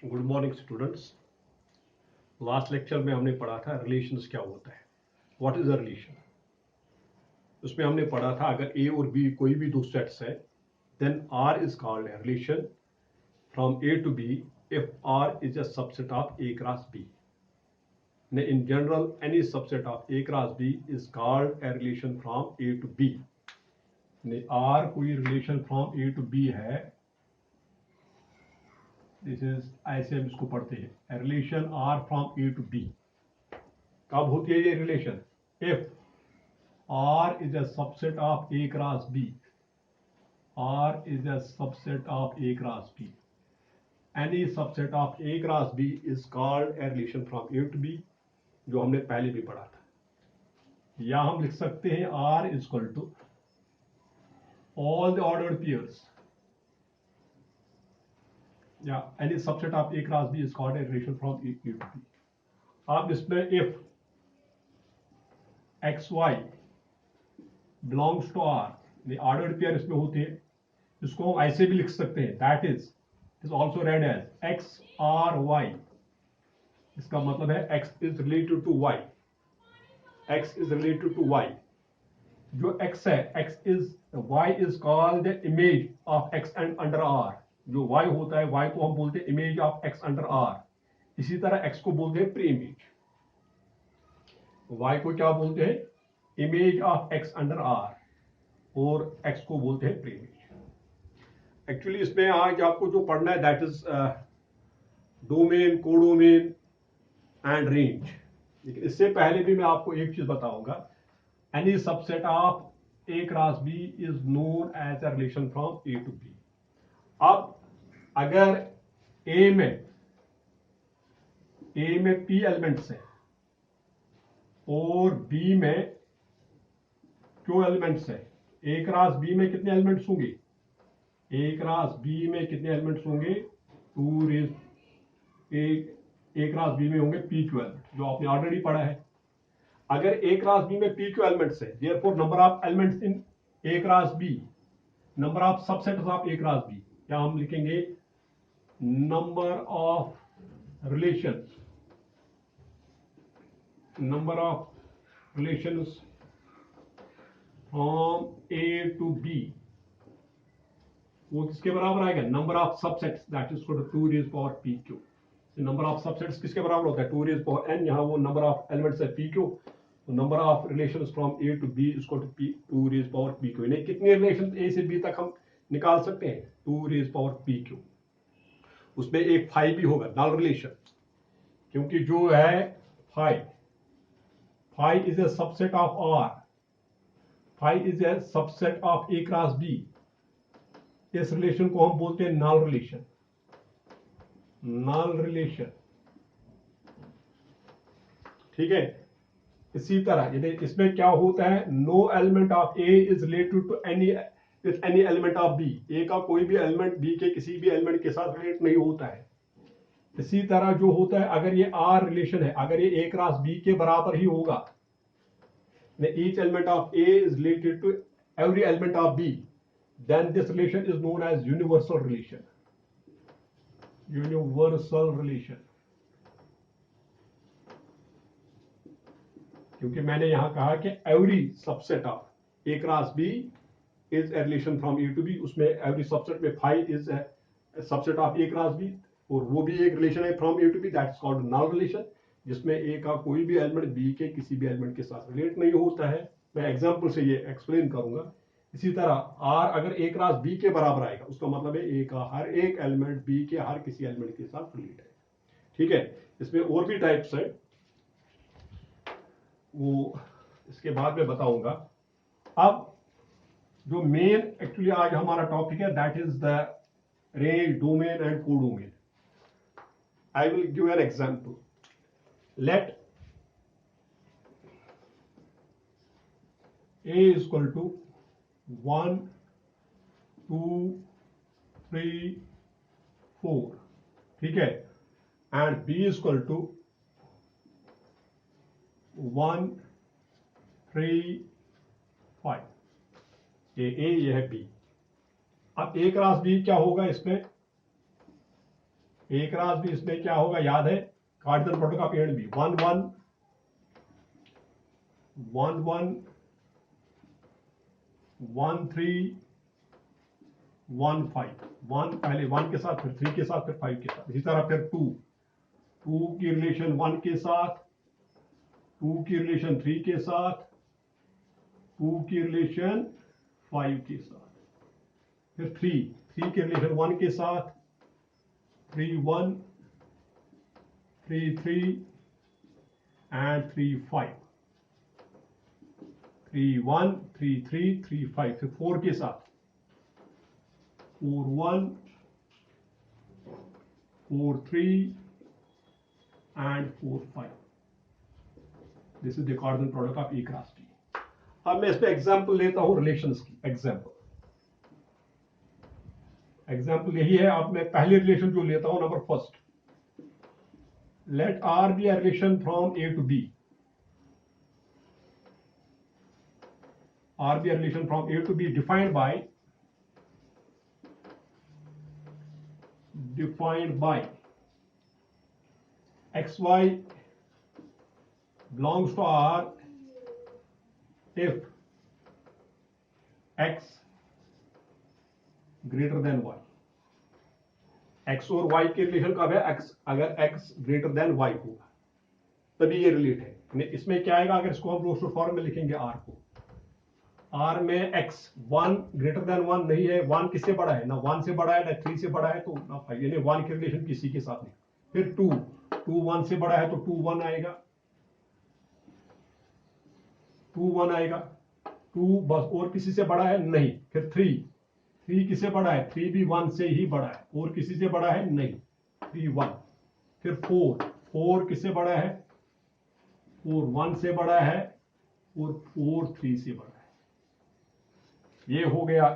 Good morning students. Last lecture में हमने पढ़ा था रिलेशंस क्या होता है, व्हाट इज अ रिलेशन। उसमें हमने पढ़ा था अगर ए और बी कोई भी दो सेट्स है then R is called a relation from A to B if R is a subset of A cross B. In general, any subset of A cross B is called a relation from A to B. R कोई relation from A to B है, this is ऐसे हम इसको पढ़ते हैं relation R from A to B। कब होती है ये relation? If R is a subset of A cross B. R is a subset of A cross B. Any subset of A cross B is called a relation from A to B, जो हमने पहले भी पढ़ा था। या हम लिख सकते हैं R is equal to all the ordered pairs. Yeah, any subset of A cross B is called a relation from A to B. अब इसमें if XY belongs to R, the ordered pair इसमें होते हैं, इसको हम ऐसे भी लिख सकते हैं, that is also read as X R Y। इसका मतलब है X is related to Y, X is related to Y। जो X है, Y is called the image of X and under R। जो Y होता है, Y को हम बोलते हैं image of X under R। इसी तरह X को बोलते हैं प्री इमेज, Y को क्या बोलते हैं? Image of X under R, और X को बोलते हैं प्री इमेज। एक्चुअली इसमें आज आपको जो पढ़ना है that is domain, codomain and range. लेकिन इससे पहले भी मैं आपको एक चीज बताऊंगा, any subset of A cross B is known as a relation from A to B. अब अगर ए में पी एलिमेंट्स हैं और बी में क्यू एलिमेंट्स है, ए क्रॉस बी में कितने एलिमेंट्स होंगे? ए क्रॉस बी में कितने एलिमेंट्स होंगे? Two raise A cross B में होंगे पी क्यू एलिमेंट, जो आपने ऑलरेडी पढ़ा है। अगर ए क्रॉस बी में पी क्यू एलिमेंट्स है, therefore number of elements in A cross B, number of subsets of A cross B, क्या हम लिखेंगे? Number of relations, number of relations from A to B, वो किसके बराबर आएगा? Number of subsets, that is equal to 2 raise power P Q. Number of subsets किसके बराबर होता है? 2 रेज़ पावर n। यहाँ वो नंबर ऑफ एलिमेंट्स है पी क्यू, तो number of relations from A to B is equal to 2 raise power P Q. यानी कितने रिलेशन ए से बी तक हम निकाल सकते हैं? 2 रेज़ पावर पी क्यू। उसमें एक फाई भी होगा, नल रिलेशन, क्योंकि जो है phi is a subset of R, phi is a subset of A cross B. इस रिलेशन को हम बोलते हैं नल रिलेशन, नल रिलेशन, ठीक है। इसी तरह यदि इसमें क्या होता है, no element of A is related to any with any element of B. A का कोई भी एलिमेंट बी के किसी भी एलिमेंट के साथ रिलेट नहीं होता है। इसी तरह जो होता है, अगर ये आर रिलेशन है, अगर ये ए क्रॉस बी के बराबर ही होगा, each element of A is related to every element of B, then this relation is known as universal relation, universal relation। क्योंकि मैंने यहां कहा कि every subset of A cross B is a relation from A to B, उसमें every subset में phi is a subset of A cross B, और वो भी एक रिलेशन है from A to B, that is called null relation, जिसमें A का कोई भी एलिमेंट बी के किसी भी एलिमेंट के साथ रिलेट नहीं होता है। मैं एग्जाम्पल से ये एक्सप्लेन करूंगा। इसी तरह आर अगर ए क्रॉस बी के बराबर आएगा, उसका मतलब है ए का हर एक एलिमेंट बी के हर किसी एलिमेंट के साथ रिलेट है, ठीक है। इसमें और भी टाइप्स है, वो इसके बाद में बताऊंगा। अब जो मेन एक्चुअली आज हमारा टॉपिक है that is the range, domain and codomain. I will give an example. Let a is equal to 1 2 3 4, ठीक है, and b is equal to 1 3 5। ये a, ये है b। अब a क्रॉस b क्या होगा? इसमें ए क्रॉस बी इसमें क्या होगा याद है, cardinal product of A and B 1 1 1 1 1 3 1 5 1 पहले 1 के साथ फिर 3 के साथ फिर 5 के साथ, इसी तरह फिर 2 की रिलेशन 1 के साथ, 2 की रिलेशन 3 के साथ, 2 की रिलेशन 5 के साथ, फिर 3 के रिलेशन 1 के साथ, 3 1 3 3 एंड 3 5, 3 1 3 3 3 5, फिर 4 के साथ 4 1 4 3 and 4 5. This is the cardinal product of E cross T. अब मैं इस पे एग्जाम्पल लेता हूं रिलेशंस की। एग्जाम्पल यही है। अब मैं पहले रिलेशन जो लेता हूं, number first, let R be a relation from A to B. R be a relation from A to B defined by xy belongs to R if x greater than y. x और y के relation कब है? x अगर x greater than y होगा तभी ये relate है। इसमें क्या आएगा? अगर इसको हम रोस्टर फॉर्म में लिखेंगे R को, R में x 1 greater than 1 नहीं है, 1 किससे बड़ा है? ना 1 से बड़ा है ना 3 से बड़ा है, तो ना 5, यानी 1 की रिलेशन किसी के साथ नहीं। फिर 2 1 से बड़ा है तो 2 1 आएगा, 2 1 आएगा। 2 बस और किसी से बड़ा है नहीं। फिर 3 किससे बड़ा है? 3 भी 1 से ही बड़ा है, और किसी से बड़ा है नहीं, 3 1। फिर 4 किससे बड़ा है? 4 1 से बड़ा है और 4 3 से बड़ा है। ये हो गया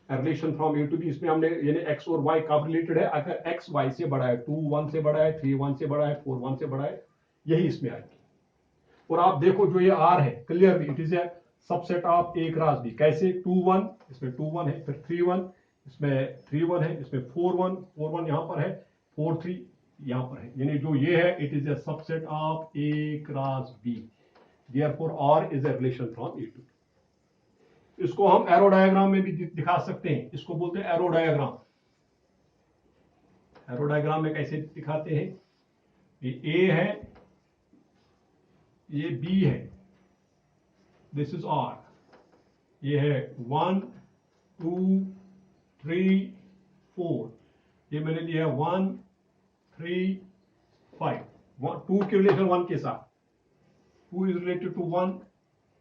relation from A to B. इसमें हमने यानी एक्स और वाई कब रिलेटेड है? अगर एक्स वाई से बड़ा है, 2 1 से बड़ा है, 3 1 से बड़ा है, 4 1 से बड़ा है, यही इसमें आएगी। और आप देखो जो ये आर है, clearly it is a subset of A cross B. कैसे? 2 1, इसमें 2 1 है, फिर 3 1, इसमें 3 1 है, इसमें 4 1 यहां पर है, 4 3 यहां पर है, यानी जो ये है it is a subset of A cross B. Therefore R is a relation from A to B. इसको हम एरो डायग्राम में भी दिखा सकते हैं। इसको बोलते हैं एरो डायग्राम। एरो डायग्राम में कैसे दिखाते हैं? ये ए है, ये बी है, दिस इज आर। ये है 1 2 3 4, ये मैंने दिया है 1 3 5। 2 की रिलेशन 1 के साथ, 2 इज रिलेटेड टू 1,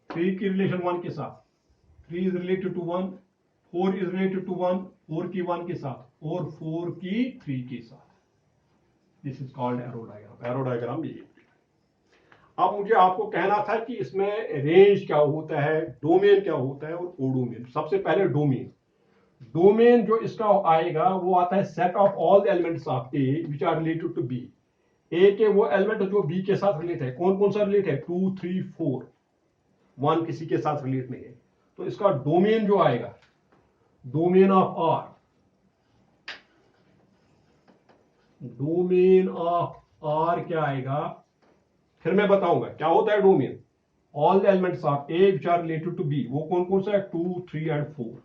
3 की रिलेशन 1 के साथ, 3 is related to 1, 4 is related to 1, 4 की 1 के साथ, और 4 की 3 के साथ। This is called arrow diagram. Arrow diagram ये। अब मुझे आपको कहना था कि इसमें रेंज क्या होता है, डोमेन क्या होता है और कोडोमेन। सबसे पहले डोमेन जो इसका आएगा वो आता है set of all the elements of A which are related to B. A के वो एलिमेंट जो बी के साथ रिलेट है। कौन कौन सा रिलेट है? 2 3 4, 1 किसी के साथ रिलेट नहीं है। तो इसका डोमेन जो आएगा, domain of R, domain of R क्या आएगा? फिर मैं बताऊंगा क्या होता है domain. All the elements of A which are related to B, वो कौन कौन सा है? 2 3 एंड 4,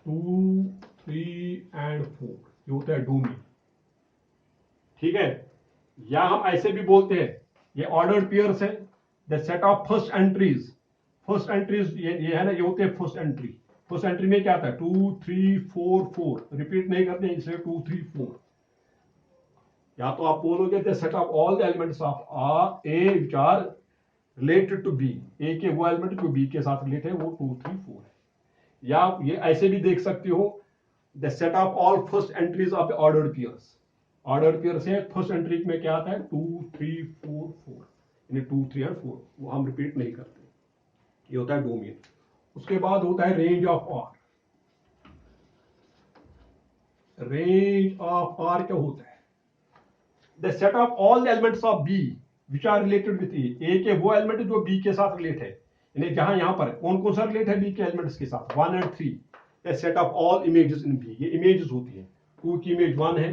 2 3 एंड 4, ये होता है डोमेन। ठीक है, या हम ऐसे भी बोलते हैं ये ऑर्डर्ड पेयर्स है। The set of first entries, first entries ये है ना, ये होते हैं फर्स्ट एंट्री। फर्स्ट एंट्री में क्या आता है? 2 3 4 4, रिपीट नहीं करते हैं इसलिए 2 3 4। या तो आप बोलोगे the set of all the elements of R A which are related to B. A के वो एलिमेंट जो बी के साथ रिलेटेड है वो 2 3 4 है। या आप ये ऐसे भी देख सकते हो the set of all first entries of the ordered pairs. Ordered pairs है, फर्स्ट एंट्री में क्या आता है? 2 3 4 4, यानी 2 3 और 4, वो हम रिपीट नहीं करते। ये होता है डोमेन। उसके बाद होता है range of R. Range of R क्या होता है? The set of all the elements of B which are related with A. A के वो एलिमेंट जो बी के साथ रिलेट है, यानी जहां यहां पर कौन कौन सा रिलेट है बी के एलिमेंट्स के साथ? 1 and 3। The set of all images in B, ये इमेजेस होती है। 2 की इमेज 1 है,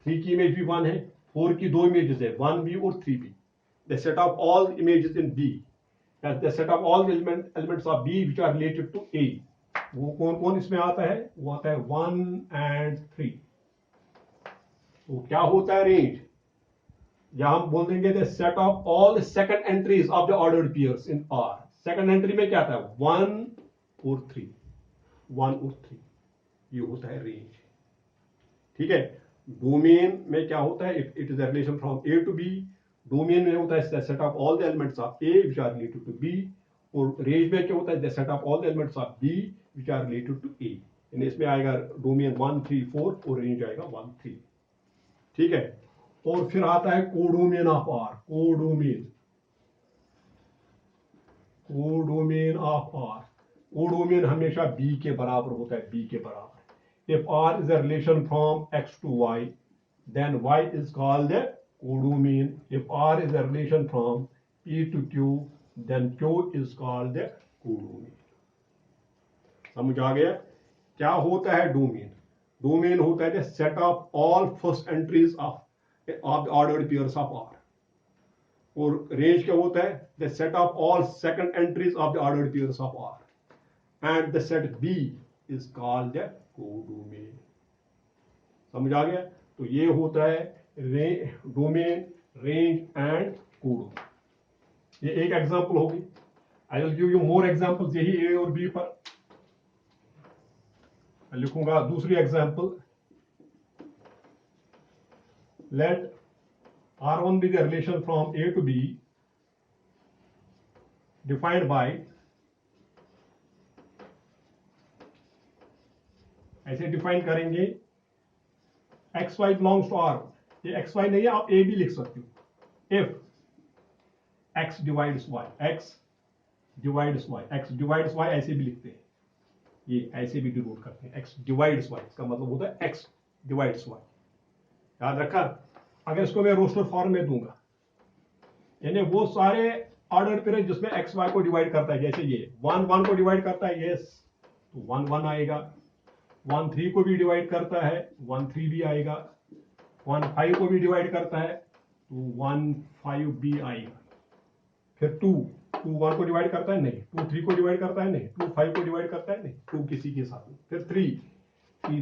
3 की इमेज भी 1 है, 4 की 2 इमेजेस है, 1b और 3b। The set of all images in b, the set of all elements of b which are related to a। वो कौन कौन इसमें आता है? वो आता है 1 एंड 3। तो क्या होता है रेंज? या हम बोल देंगे the set of all second entries of the ordered pairs in R। Second entry में क्या आता है? 1 और 3, 1 और 3, ये होता है रेंज। ठीक है। डोमेन में क्या होता है? It is a relation from A to B। Domain में होता है set of all the elements of A which are related to B। और रेंज में क्या होता है? The set of all the elements of B which are related to A। यानी इसमें आएगा डोमेन 1 3 4 और रेंज आएगा 1 3। ठीक है। और फिर आता है codomain of R। Codomain of R। Codomain हमेशा B के बराबर होता है, B के बराबर। If R is a relation from X to Y, then Y is called the codomain. If R is a relation from P to Q, then Q is called the codomain. समझ आ गया? क्या होता है domain? Domain होता है set of all first entries of ordered pairs of R। और range क्या होता है? The set of all second entries of the ordered pairs of R। And the set B is called the codomain. समझ आ गया? तो ये होता है डोमेन, रेंज एंड कोडोमेन। ये एक एग्जांपल होगी। I will give you more examples यही A और B पर। मैं लिखूंगा दूसरी example. Let R1 be the relation from A to B defined by, ऐसे डिफाइन करेंगे XY belongs to R। ये XY नहीं है, आप A भी लिख सकते हो। If X divides Y, X divides Y, X divides Y ऐसे भी लिखते हैं, ये ऐसे भी डिनोट करते हैं। X divides Y, इसका मतलब होता है X divides Y। याद रखा? अगर इसको मैं रोस्टर फॉर्म में दूंगा, यानी वो सारे ऑर्डर पेयर जिसमें एक्स वाई को डिवाइड करता है, जैसे ये 1 1 को डिवाइड करता है, यस, तो 1 1 आएगा। 1 3 को भी डिवाइड करता है, 1 3 भी आएगा। 1 5 को भी डिवाइड करता है, तो 1 5 भी आएगा। फिर 2 1 को डिवाइड करता है, नहीं। 2 3 को डिवाइड करता है, नहीं। 2 5 को डिवाइड करता है, नहीं। 2 किसी के साथ नहीं। फिर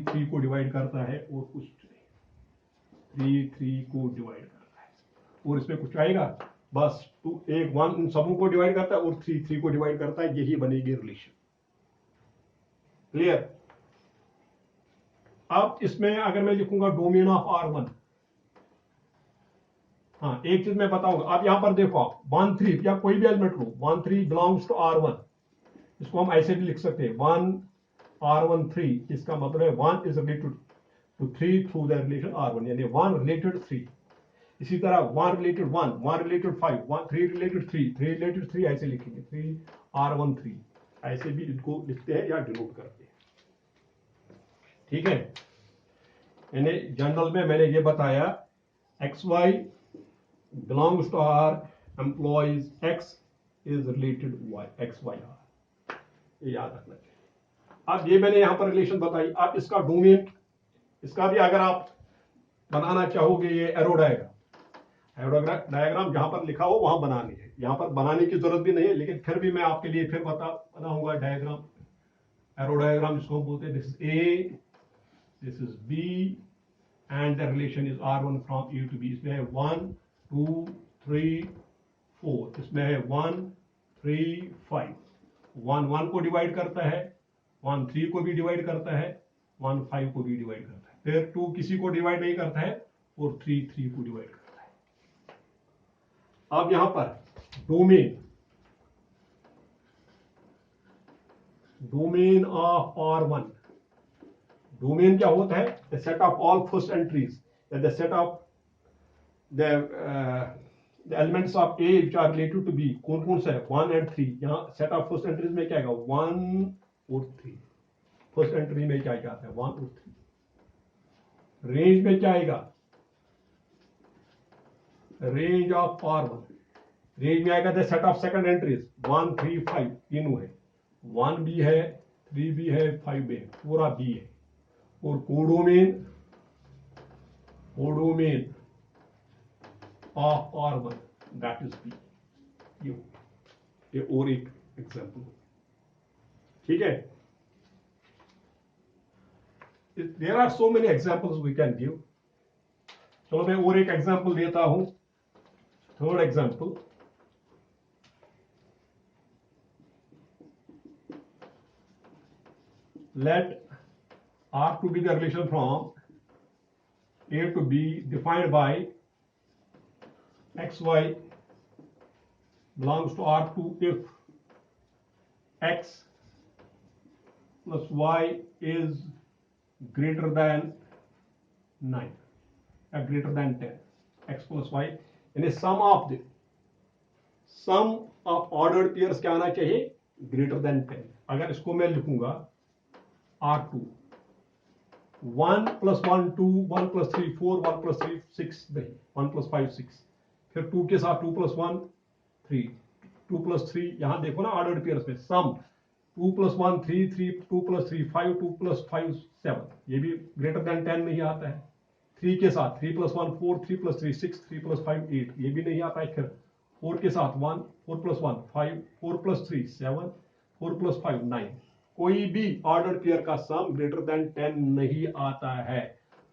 3 को डिवाइड करता है और कुछ नहीं। 3 को डिवाइड करता है और इसमें कुछ आएगा, बस 2 1 1 इन सबों को डिवाइड करता है और 3 को डिवाइड करता है। यही बनेगी रिलेशन। क्लियर? अब इसमें अगर मैं लिखूंगा डोमेन ऑफ R1, हाँ एक चीज मैं बताऊंगा। आप यहां पर देखो, आप 1 3 या कोई भी element low, 1 3 belongs to R1। इसको हम ऐसे भी लिख सकते हैं 1 R1 3। इसका मतलब है 1 is related to 3 through the relation R1, यानी 1 रिलेटेड 3। इसी तरह 1 रिलेटेड 1, 1 रिलेटेड 5, 3 रिलेटेड 3, 3 रिलेटेड 3 ऐसे लिखेंगे। 3 R1 3 ऐसे भी इनको लिखते हैं या डिनोट करते हैं। ठीक है? यानी जनरल में मैंने ये बताया, XY belongs to R, employs X is related to Y, XYR। ये याद रखना चाहिए। अब ये मैंने यहां पर रिलेशन बताई। अब इसका डोमेन, इसका भी अगर आप बनाना चाहोगे, ये एरो डायग्राम जहां पर लिखा हो वहां बनानी है। यहां पर बनाने की जरूरत भी नहीं है, लेकिन फिर भी मैं आपके लिए फिर बनाऊंगा डायग्राम, एरो डायग्राम जिसको बोलते हैं। This is A, this is B and the relation is R1 from A to B। इसमें है 1 2 3 4, इसमें है 1 3 5। 1 1 को डिवाइड करता है, 1 3 को भी डिवाइड करता है, 1 5 को भी डिवाइड करता है। फिर 2 किसी को डिवाइड नहीं करता है और 3 को डिवाइड करता है। अब यहां पर डोमेन ऑफ R1। डोमेन क्या होता है? The set of all first entries, the set of the elements of A which are related to B। कौन कौन सा है? 1 एंड 3। यहां सेट ऑफ फर्स्ट एंट्रीज में क्या आएगा? 1 और 3। फर्स्ट एंट्री में क्या आता है? 1 और 3। रेंज में क्या आएगा? रेंज ऑफ R1, रेंज में आएगा the set of second entries 1 3 5, तीनों है। 1B है, 3B है, 5B है, पूरा B है। और codomain codomain of R1 that is B। ये और एक एग्जांपल, ठीक है। There are so many examples we can give. चलो मैं और एक एग्जांपल देता हूं, third example. Let R2 be the relation from A to B defined by XY belongs to R2 if X plus Y is greater than 9 or greater than 10। X plus Y यानी sum of ordered pairs क्या आना चाहिए, greater than 10। अगर इसको मैं लिखूंगा R2 1 plus 1 2, 1 plus 3 4, 1 plus 3 6 नहीं, 1 plus 5 6, फिर 2 के साथ 2 plus 1 3, 2 plus 3 यहां देखो ना ऑर्डर्ड पेयर्स में सम 2 plus 1 3 3, 2 plus 3 5, 2 plus 5 7, ये भी ग्रेटर देन 10 नहीं आता है। 3 के साथ 3 plus 1 4, 3 plus 3 6, 3 plus 5 8, ये भी नहीं आता है। फिर 4 के साथ 1, 4 plus 1 5, 4 plus 3 7, 4 plus 5 9, कोई भी ऑर्डर पेयर का सम ग्रेटर देन 10 नहीं आता है,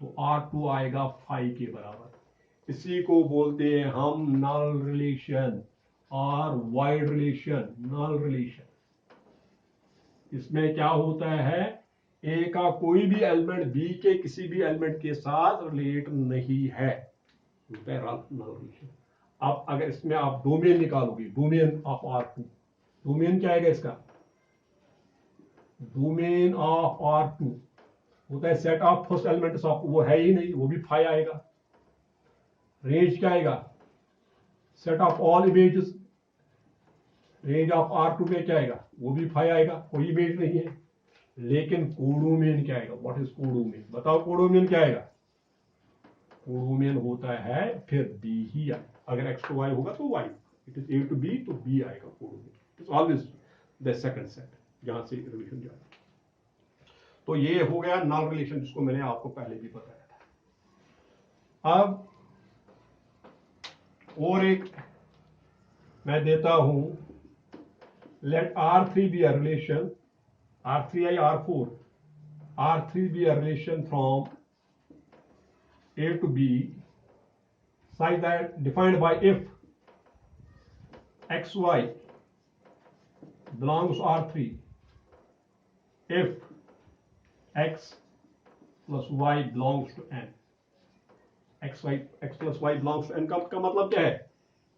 तो R2 आएगा 5 के बराबर। इसी को बोलते हैं हम नल रिलेशन और वाइड रिलेशन। नल रिलेशन, इसमें क्या होता है, ए का कोई भी एलिमेंट बी के किसी भी एलिमेंट के साथ रिलेट नहीं है, होता है नल रिलेशन। अब अगर इसमें आप डोमेन निकालोगे, डोमेन ऑफ R2, डोमेन क्या आएगा इसका, डोमेन ऑफ R2 होता है set of first elements of, वो है ही नहीं, वो भी 5 आएगा। रेंज क्या आएगा, set of all images, range of R2 में क्या आएगा, वो भी 5 आएगा, कोई इमेज नहीं है। लेकिन कोडोमेन क्या आएगा, व्हाट इज कोडोमेन, बताओ कोडोमेन क्या आएगा। कोडोमेन होता है फिर बी ही आएगा, अगर x to y होगा तो y, it is a to b तो b आएगा codomain. It is always the second set, जहां से रिलेशन जाएगा। तो ये हो गया नल रिलेशन, जिसको मैंने आपको पहले भी बताया था। अब और एक मैं देता हूं, late R3 B a relation, R3 या R4, R3 be a relation from A to B such that defined by if XY belongs to R3, if X plus Y belongs to N। X plus Y belongs to N का मतलब क्या है,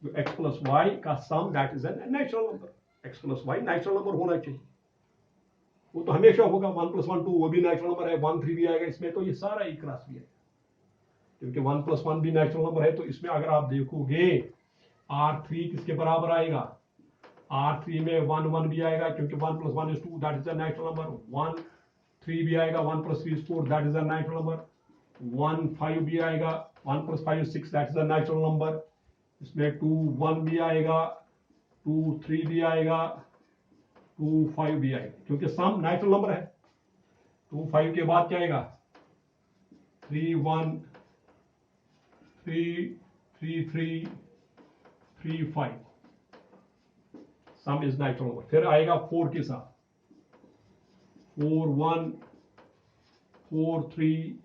जो X plus Y का sum that is an natural number. X plus Y natural number होना चाहिए, वो तो हमेशा होगा। 1 plus 1 2 वो भी नेचुरल नंबर है, 1 3 भी आएगा इसमें, तो ये सारा एक क्लास भी है, क्योंकि 1 plus 1 भी नेचुरल नंबर है। तो इसमें अगर आप देखोगे R3 किसके बराबर आएगा, R3 में 1 1 भी आएगा, क्योंकि 1 plus 1 is 2 that is a natural number. 1 3 भी आएगा, 1 plus 3 is 4 that is a natural number. 1 5 भी आएगा, 1 plus 5 is 6 that is a natural number. इसमें 2 1 भी आएगा, 2 3 भी आएगा, 2 5 भी आएगा, क्योंकि सम नेचुरल नंबर है। 2 5 के बाद क्या आएगा, 3 1 3 3 3 3 5, सम इज नेचुरल नंबर। फिर आएगा 4 के साथ, 4 1 4 3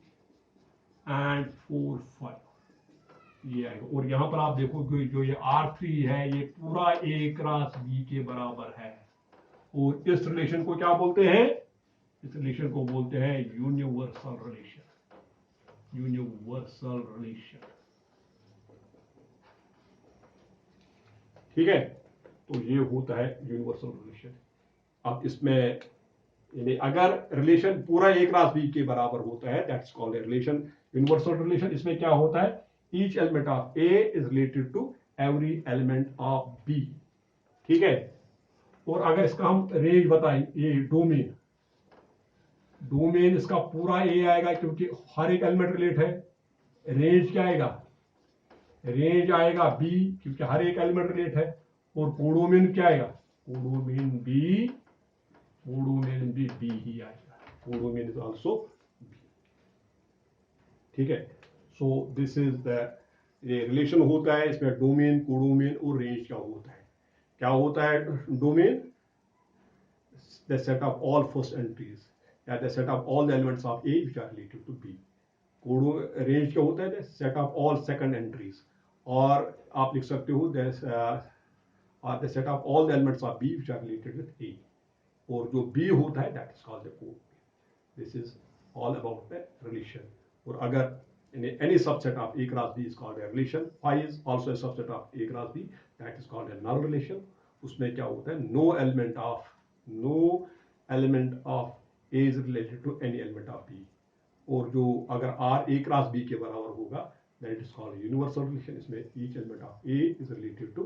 एंड 4 5, ये आएगा। और यहां पर आप देखो जो ये R3 है, ये पूरा A क्रॉस B के बराबर है। और इस रिलेशन को क्या बोलते हैं, इस रिलेशन को बोलते हैं यूनिवर्सल रिलेशन। यूनिवर्सल रिलेशन, ठीक है। तो ये होता है यूनिवर्सल रिलेशन। अब इसमें यानी अगर रिलेशन पूरा A क्रॉस B के बराबर होता है, that's called relation universal relation. इसमें क्या होता है, each element of A is related to every element of B, ठीक है। और अगर इसका हम रेंज बताएं, ये डोमेन, डोमेन इसका पूरा A आएगा, क्योंकि हर एक एलिमेंट रिलेट है। रेंज क्या आएगा, रेंज आएगा B, क्योंकि हर एक एलिमेंट रिलेट है। और कोडोमेन क्या आएगा, कोडोमेन B, कोडोमेन भी B ही आएगा। कोडोमेन इज आल्सो B, ठीक है। सो दिस इज द ये रिलेशन होता है, इसमें डोमेन, कोडोमेन और रेंज क्या होता है? क्या होता है domain? The set of all first entries या the set of all the elements of A which are related to B. कोडो रेंज क्या होता है? The set of all second entries, और आप लिख सकते हो the set of all the elements of B which are related with A, और जो बी होता है that is called the code. This is all about the relation. और अगर any subset of A cross B is called a relation. Phi is also a subset of A cross B, that is called a null relation. उसमें क्या होता है? No element of A is related to any element of B. और जो अगर R A cross B के बराबर होगा, then it is called a universal relation. इसमें each element of A is related to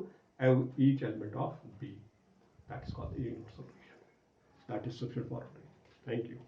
each element of B. That is called the universal relation. That is sufficient for today. Thank you.